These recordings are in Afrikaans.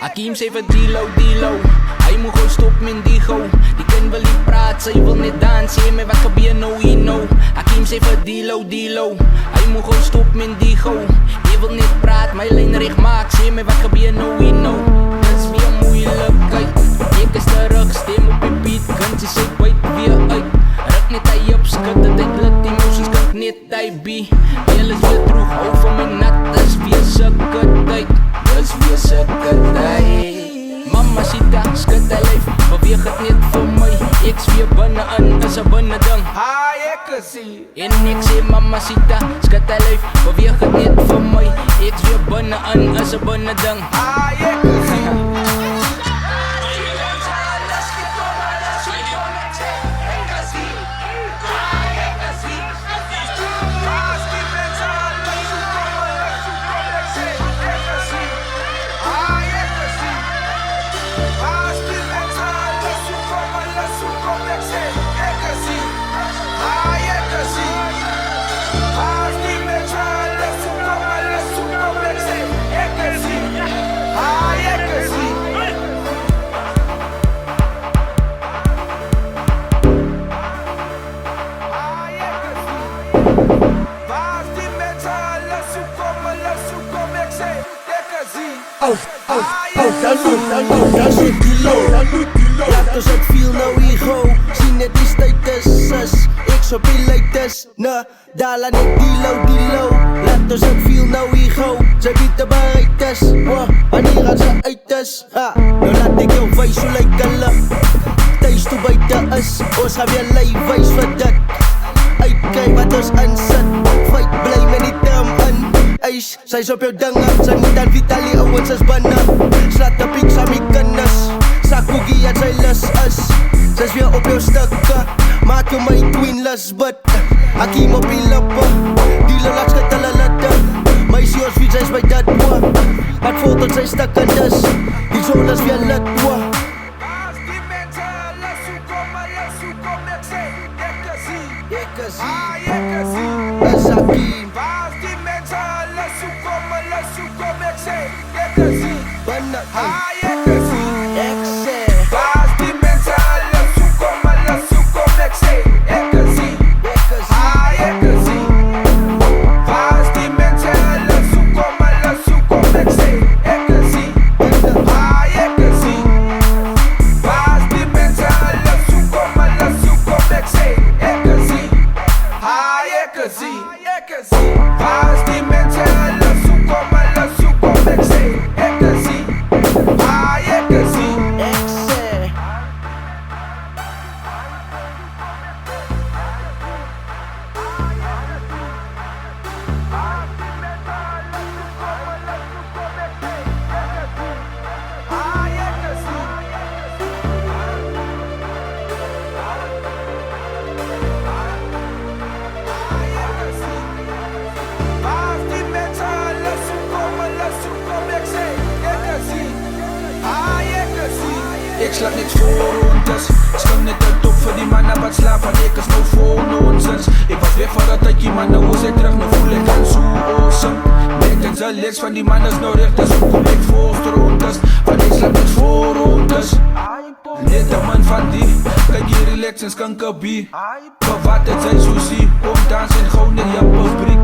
Hakim sê vir Dilo, hy moet gou stop met die gou. Die kind wil nie praat, sy wil net dans. Sê my wat gebeur nou hier nou. Hakim sê vir Dilo, hy moet gou stop met die gou. Jy wil net praat, my lyn reg maak. Sê my wat gebeur nou hier nou. Dis weer moeilikheid, ek is terug, stem op die beat. Kind sê sy byt weer uit. Ruk net hy op, skud dat hy lit. Die emotions kijk net hy be. Heel is weer terug, hou van my nat. Dis weer sikke tyd. Dis weer sikke tyd. Mamacita, skud hy lyf, beweeg het net vir my. Ek's weer binnein, is 'n binne ding. Ek is hier. En ek sê mamacita, skud hy lyf, beweeg het net vir my. Ek's weer binnein, is 'n binne ding. Ek is hier. Laat ons het viel nou hier gauw. Sien het die status, ek op die latest. Dala net Dilo. Laat ons het viel nou hier gauw. Sy weet te bereid is, wanneer gaan sy uit is. Nou laat ek jou wees hoe lyk hulle. Thuis toe buiten is, ons gaan weer lei wees vir dit. Uitkijk wat ons insit, fight bly met die term in. Eis, sy is op jou dinge, sy moet aan Vitalie ouwens is binne. Slaat op ek saam die kinders, sakoogie en sy lis is. Sy is weer op jou stukke, maak jou my tweenless bid. Hakim op die lippe, die laat skit hulle litte. Meisie ons fiets, sy is by dit wat voelt tot sy stuk en dis, die zon is weer lit Ek is hier, is Hakim. Binne ek sê Ek slaap net voor ons, skam net uit op vir die manne wat slaap, want ek is nou voor nonsens. Ek was weg vir dat tydjie, maar nou is ek terug, nou voel ek aan so awesome. Net en sy legs van die man is nou recht, dus hoe kom ek voorste rondes, want ek slaap net voor ons. Net een man van die, kyk hier relax en skankabie. Maar wat het sy soesie, kom dans en gauw net jou fabriek.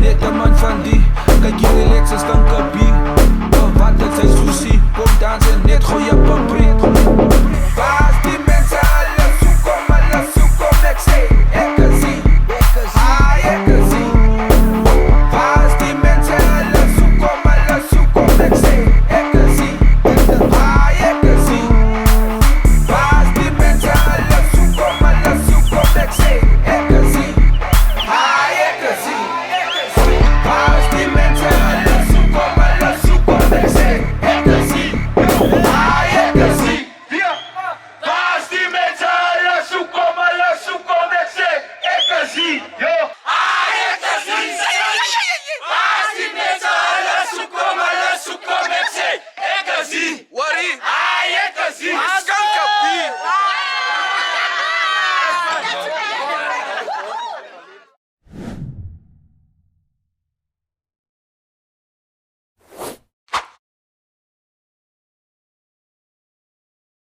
Net een man van die, kyk hier relax en skankabie. Maar wat het sy soesie, kom dans en net gauw jou fabriek. Waar is die mense, hulle soekom, ek sê, ek is hier. Ek is hier. Waar is die mense, hulle soekom, ek sê, ek is hier. Ek is hier. Waar is die mense, zien.